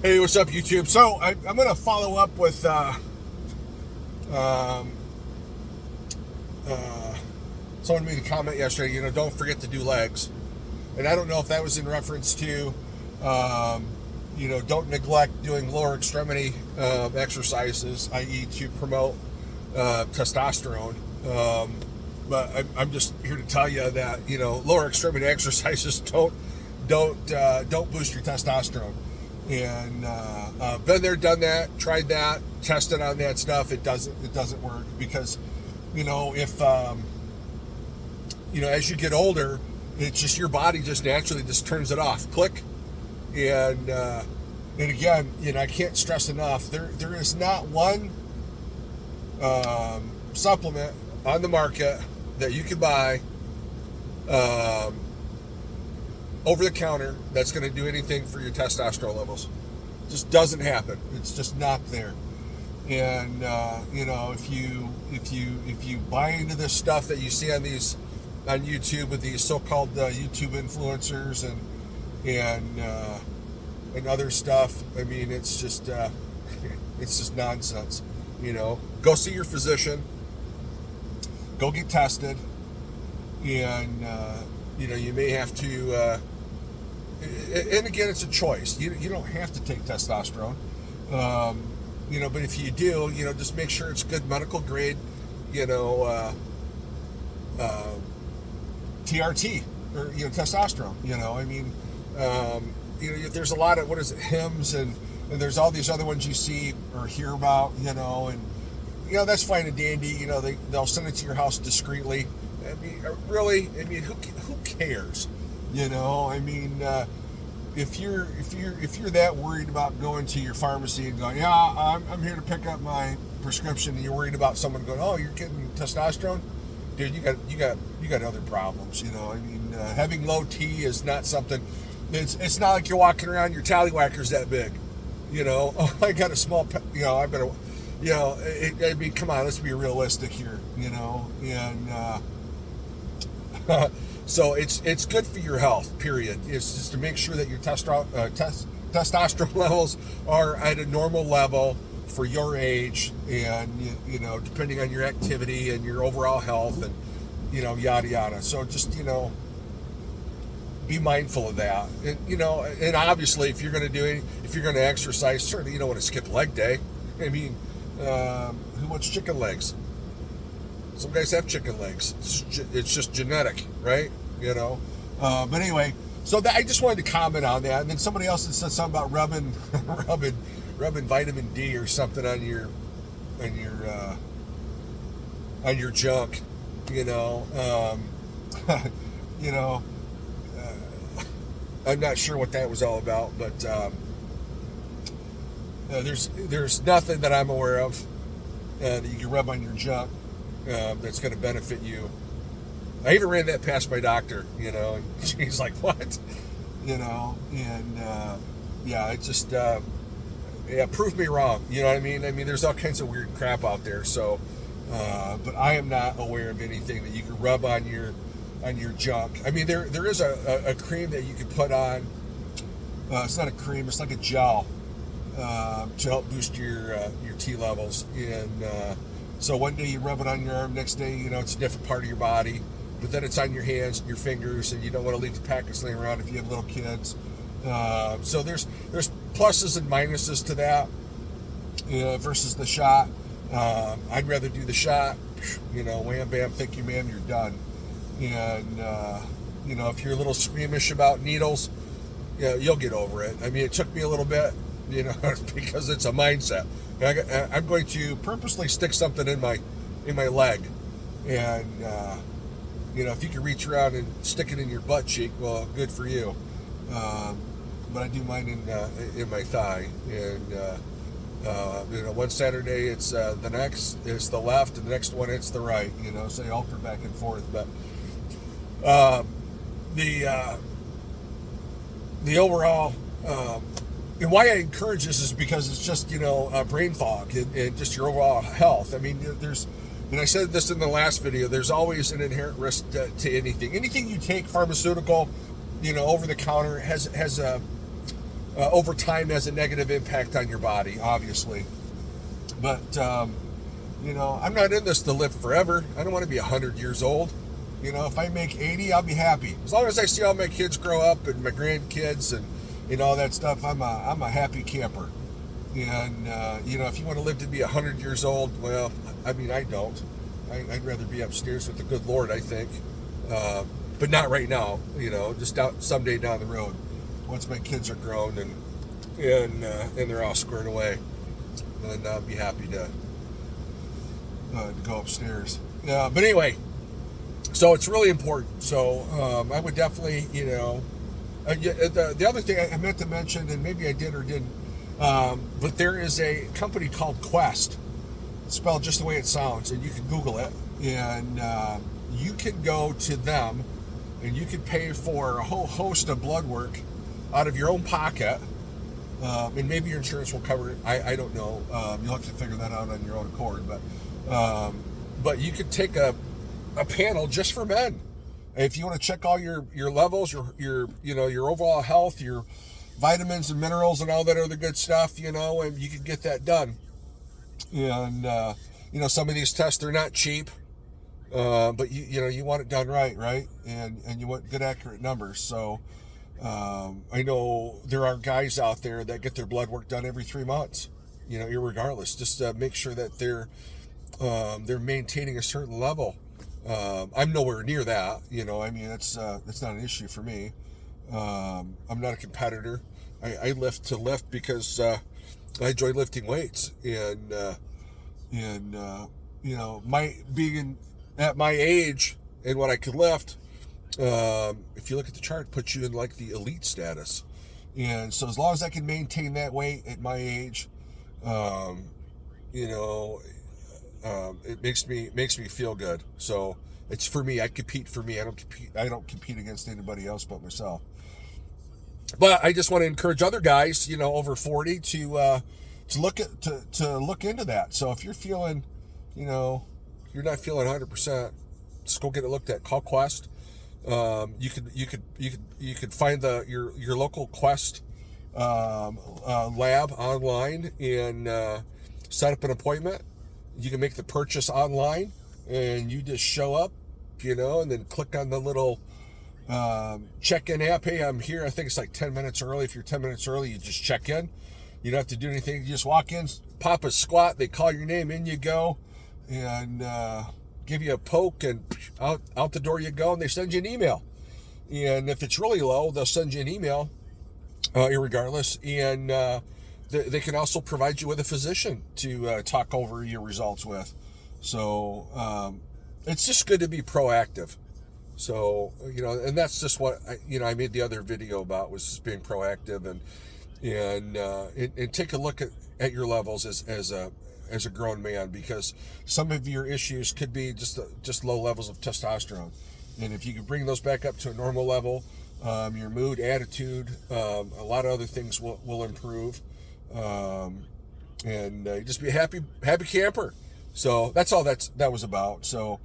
Hey, what's up, YouTube? So I'm going to follow up with um, uh, someone made a comment yesterday. Don't forget to do legs, and I don't know if that was in reference to, um, don't neglect doing lower extremity exercises, i.e., to promote testosterone. But I'm just here to tell you that lower extremity exercises don't boost your testosterone. And been there, done that, tried that, tested on that stuff. It doesn't work because if as you get older, it's just your body just naturally just turns it off. Click. And again, I can't stress enough. There is not one supplement on the market that you can buy over the counter that's going to do anything for your testosterone levels. Just doesn't happen. It's just not there. And if you buy into this stuff that you see on YouTube with these so-called YouTube influencers and other stuff, I mean, it's just nonsense. Go see your physician. Go get tested, and you may have to. And again, it's a choice. You don't have to take testosterone, but if you do, just make sure it's good medical grade, TRT or testosterone. There's a lot of hymns and there's all these other ones you see or hear about, and that's fine and dandy. They'll send it to your house discreetly. I mean, really, who cares? If you're that worried about going to your pharmacy and going, yeah, I'm here to pick up my prescription, and you're worried about someone going, oh, you're getting testosterone, dude, you got other problems. Having low T is not something. It's not like you're walking around, your tallywhacker's that big. Oh, I got a small, I better, come on, let's be realistic here, and. So it's good for your health, period. It's just to make sure that your testosterone levels are at a normal level for your age, and depending on your activity and your overall health, and yada yada. So just be mindful of that, and and obviously if you're going to exercise, certainly you don't want to skip leg day. I mean, who wants chicken legs? Some guys have chicken legs. It's just genetic, right? But anyway, so I just wanted to comment on that. And then somebody else had said something about rubbing vitamin D or something on your junk. I'm not sure what that was all about, but there's nothing that I'm aware of that you can rub on your junk that's going to benefit you. I even ran that past my doctor, and he's like, what? It just, prove me wrong. You know what I mean? There's all kinds of weird crap out there. So, but I am not aware of anything that you can rub on your junk. There is a cream that you can put on. It's not a cream. It's like a gel to help boost your T levels. And so one day you rub it on your arm, next day, it's a different part of your body. But then it's on your hands and your fingers, and you don't want to leave the packets laying around if you have little kids. So there's pluses and minuses to that versus the shot. I'd rather do the shot. Wham, bam, thank you, ma'am, you're done. And if you're a little squeamish about needles, you'll get over it. It took me a little bit, because it's a mindset. I'm going to purposely stick something in my leg, and if you can reach around and stick it in your butt cheek, well, good for you. But I do mine in my thigh, and one Saturday it's the next it's the left, and the next one it's the right. So you alter back and forth. But the overall. And why I encourage this is because it's just, brain fog and just your overall health. And I said this in the last video, there's always an inherent risk to anything. Anything you take pharmaceutical, over the counter has a over time has a negative impact on your body, obviously. But I'm not in this to live forever. I don't want to be 100 years old. If I make 80, I'll be happy. As long as I see all my kids grow up and my grandkids and all that stuff, I'm a happy camper. And if you want to live to be 100 years old, well, I mean, I don't. I'd rather be upstairs with the good Lord, I think. But not right now. Just someday down the road, once my kids are grown and they're all squared away, then I'll be happy to go upstairs. But anyway, so it's really important. So I would definitely, the other thing I meant to mention, and maybe I did or didn't, but there is a company called Quest, spelled just the way it sounds, and you can Google it, and you can go to them, and you can pay for a whole host of blood work out of your own pocket, and maybe your insurance will cover it. I don't know. You'll have to figure that out on your own accord, but you could take a panel just for men. If you want to check all your levels, your overall health, your vitamins and minerals and all that other good stuff, and you can get that done. And some of these tests, they're not cheap, but you want it done right, and you want good accurate numbers. So I know there are guys out there that get their blood work done every 3 months, irregardless, just to make sure that they're maintaining a certain level. I'm nowhere near that, that's not an issue for me. I'm not a competitor. I lift to lift because I enjoy lifting weights, and my being at my age and what I could lift, if you look at the chart, puts you in like the elite status. And so as long as I can maintain that weight at my age, it makes me feel good. So it's for me. I compete for me. I don't compete against anybody else but myself. But I just want to encourage other guys, over 40 to look into that. So if you're feeling, you're not feeling 100%, just go get it looked at. Call Quest. You could find your local Quest lab online and set up an appointment. You can make the purchase online, and you just show up, and then click on the little check-in app. Hey, I'm here. I think it's like 10 minutes early. If you're 10 minutes early, you just check in. You don't have to do anything. You just walk in, pop a squat. They call your name, in you go, and give you a poke, and out the door you go, and they send you an email. And if it's really low, they'll send you an email, irregardless, and they can also provide you with a physician to talk over your results with. So it's just good to be proactive. So, and that's just what I made the other video about, was just being proactive and take a look at your levels as a grown man, because some of your issues could be just low levels of testosterone. And if you can bring those back up to a normal level, your mood, attitude, a lot of other things will improve. And just be a happy camper. So that's all that was about. So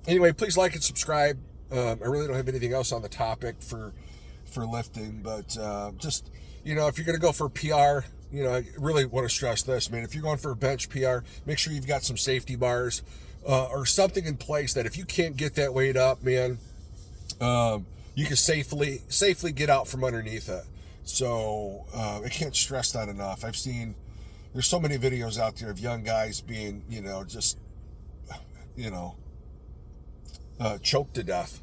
anyway, please like and subscribe. I really don't have anything else on the topic for lifting, but just if you're going to go for PR, I really want to stress this, man. If you're going for a bench PR, make sure you've got some safety bars or something in place that if you can't get that weight up, man, you can safely get out from underneath it. So I can't stress that enough. There's so many videos out there of young guys being, choked to death.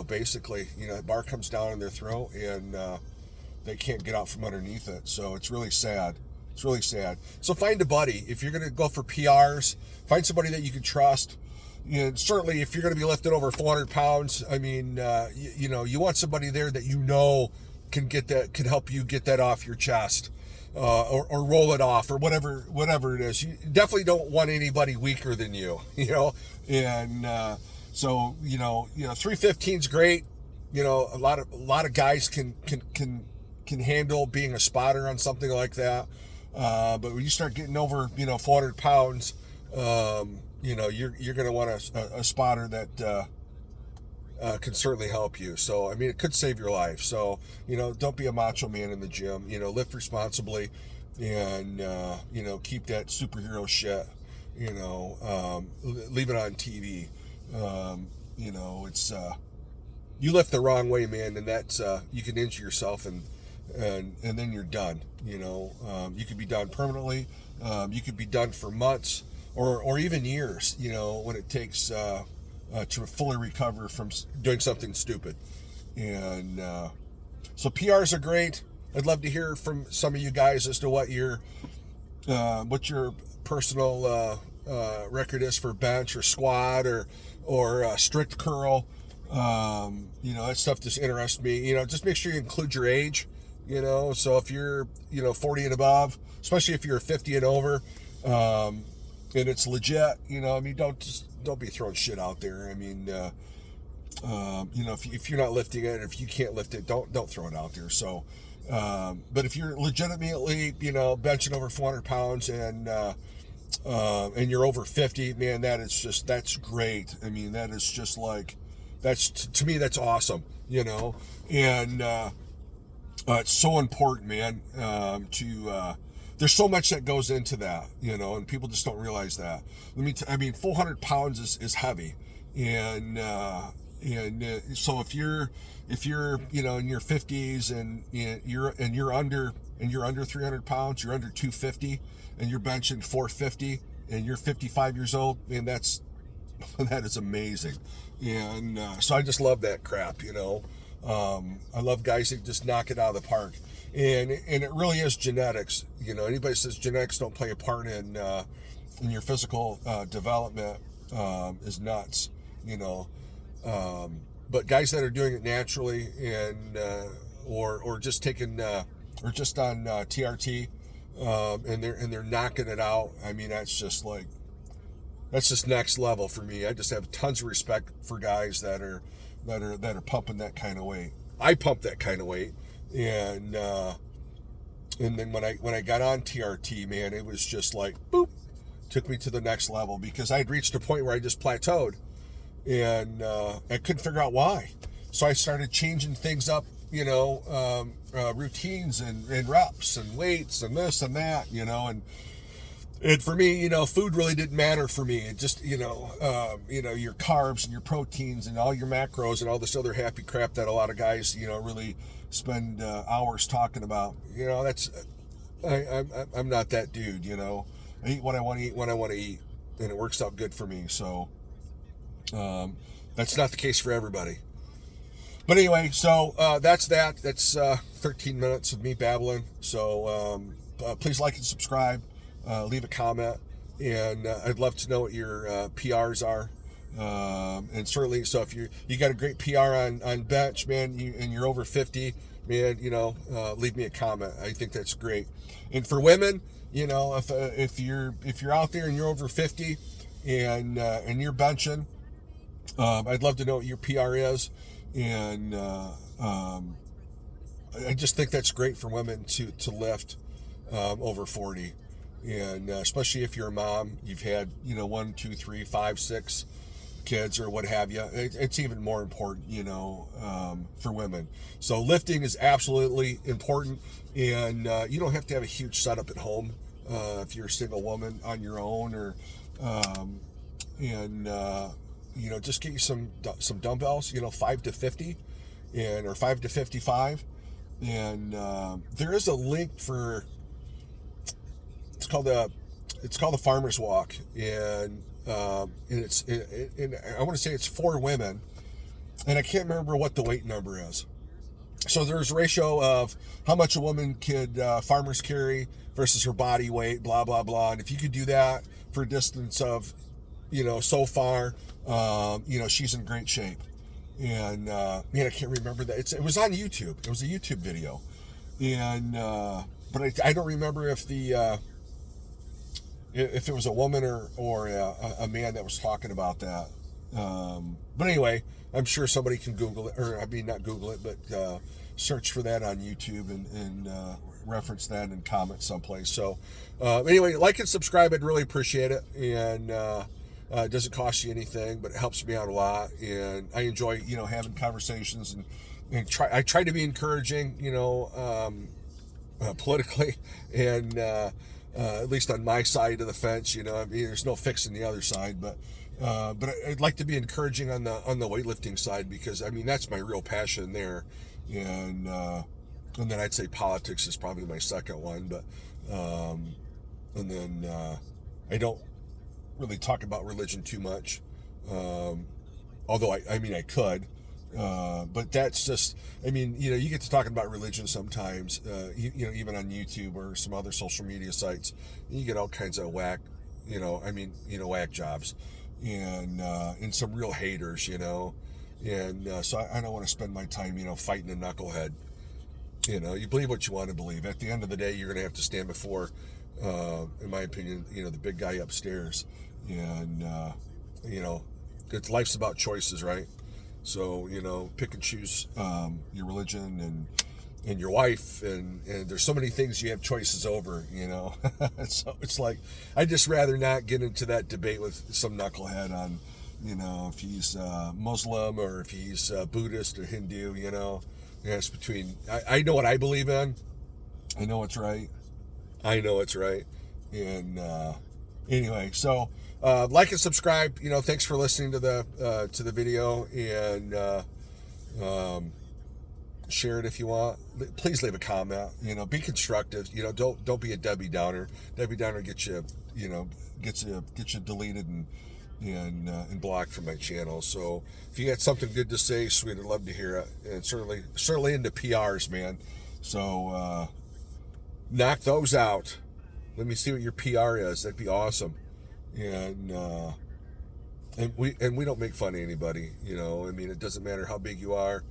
Basically, the bar comes down in their throat and they can't get out from underneath it. So it's really sad. So find a buddy. If you're going to go for PRs, find somebody that you can trust. Certainly if you're going to be lifting over 400 pounds, I mean, you want somebody there that can help you get that off your chest, or roll it off, or whatever it is. You definitely don't want anybody weaker than you, and so 315 is great. A lot of guys can handle being a spotter on something like that, but when you start getting over 400 pounds, you're going to want a spotter that can certainly help you. So, I mean, it could save your life. So, don't be a macho man in the gym. Lift responsibly, and keep that superhero shit. Leave it on TV. It's you lift the wrong way, man, and that's you can injure yourself, and then you're done. You could be done permanently. You could be done for months or even years. When it takes to fully recover from doing something stupid. And so PRs are great. I'd love to hear from some of you guys as to what your personal record is for bench or squat or strict curl. That stuff just interests me. Just make sure you include your age. So if you're 40 and above, especially if you're 50 and over, and it's legit. Don't be throwing shit out there. I mean, if you're not lifting it, if you can't lift it, don't throw it out there. So, but if you're legitimately, benching over 400 pounds and you're over 50, man, that's great. I mean, that is just like, to me, that's awesome, and it's so important, man, there's so much that goes into that, and people just don't realize that. 400 pounds is heavy, and so if you're in your 50s and you're under 300 pounds, you're under 250, and you're benching 450, and you're 55 years old, man, that is amazing. And so I just love that crap. I love guys that just knock it out of the park, and it really is genetics. Anybody says genetics don't play a part in your physical development is nuts. But guys that are doing it naturally and or just taking or just on TRT and they're knocking it out. I mean, that's just next level for me. I just have tons of respect for guys that are pumping that kind of weight. I pump that kind of weight, and then when I got on TRT, man, it was just like boop, took me to the next level because I had reached a point where I just plateaued, and I couldn't figure out why. So I started changing things up, routines and reps and weights and this and that, and for me, food really didn't matter for me. It just, your carbs and your proteins and all your macros and all this other happy crap that a lot of guys, really spend hours talking about. I'm not that dude. I eat what I want to eat when I want to eat, and it works out good for me. So that's not the case for everybody. But anyway, so that's that. That's 13 minutes of me babbling. So please like and subscribe. Leave a comment, and I'd love to know what your PRs are, and certainly, so if you got a great PR on bench, man, and you're over 50, man, leave me a comment. I think that's great. And for women, if you're out there and you're over 50 and you're benching, I'd love to know what your PR is, and I just think that's great for women to lift over 40. And especially if you're a mom, you've had 1, 2, 3, 5, 6 kids or what have you, it's even more important for women. So lifting is absolutely important, and you don't have to have a huge setup at home if you're a single woman on your own, or just get you some dumbbells, 5 to 50 or 5 to 55, and there is a link for. It's called the Farmer's Walk, and I want to say it's for women, and I can't remember what the weight number is. So there's a ratio of how much a woman could farmers carry versus her body weight, blah blah blah. And if you could do that for a distance of, so far, she's in great shape. And man, I can't remember that. It was on YouTube. It was a YouTube video, and but I don't remember if it was a woman or a man that was talking about that. But anyway, I'm sure somebody can Google it, or not Google it, but search for that on YouTube and reference that and comment someplace. So anyway, like and subscribe. I'd really appreciate it. And It doesn't cost you anything, but it helps me out a lot, and I enjoy, having conversations, and I try to be encouraging, politically, and at least on my side of the fence. I mean, there's no fixing the other side, but I'd like to be encouraging on the weightlifting side, because I mean that's my real passion there, and then I'd say politics is probably my second one, but and then I don't really talk about religion too much, although I mean I could. But that's just, I mean, you get to talking about religion sometimes, even on YouTube or some other social media sites, you get all kinds of whack, whack jobs, and some real haters, and so I don't want to spend my time, fighting a knucklehead. You believe what you want to believe. At the end of the day, you're going to have to stand before, in my opinion, the big guy upstairs, and life's about choices, right? So, pick and choose your religion and your wife, and there's so many things you have choices over, So it's like, I'd just rather not get into that debate with some knucklehead on, if he's Muslim or if he's Buddhist or Hindu, it's between, I know what I believe in. I know it's right. And anyway, so like and subscribe. Thanks for listening to the video, and share it if you want. Please leave a comment. Be constructive. Don't be a Debbie Downer. Debbie Downer gets you deleted and blocked from my channel. So if you got something good to say, sweet, I'd love to hear it. And certainly into PRs, man. So knock those out. Let me see what your PR is. That'd be awesome. And we don't make fun of anybody. I mean, it doesn't matter how big you are.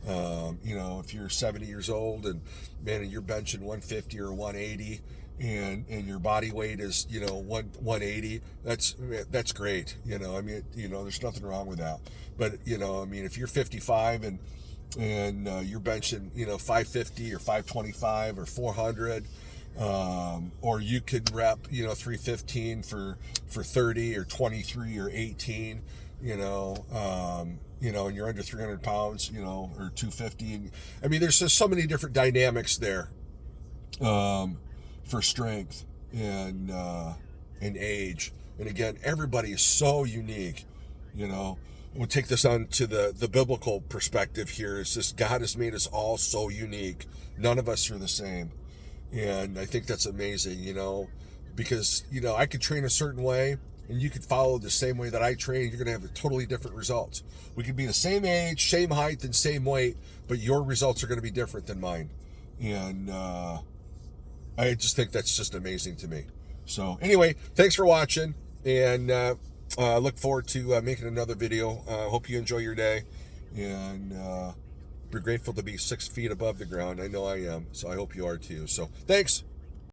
If you're 70 years old and man, and you're benching 150 or 180, and your body weight is 180, that's great. I mean, there's nothing wrong with that. But I mean, if you're 55 and you're benching 550 or 525 or 400, or you could rep 315 for 30 or 23 or 18, and you're under 300 pounds, or 250. And, I mean, there's just so many different dynamics there, for strength and age. And again, everybody is so unique. We'll take this on to the biblical perspective here. It's just God has made us all so unique. None of us are the same. And I think that's amazing, because, I could train a certain way and you could follow the same way that I train. You're going to have a totally different results. We could be the same age, same height, and same weight, but your results are going to be different than mine. And I just think that's just amazing to me. So anyway, thanks for watching, and look forward to making another video. Hope you enjoy your day, and we're grateful to be 6 feet above the ground. I know I am, so I hope you are too. So thanks.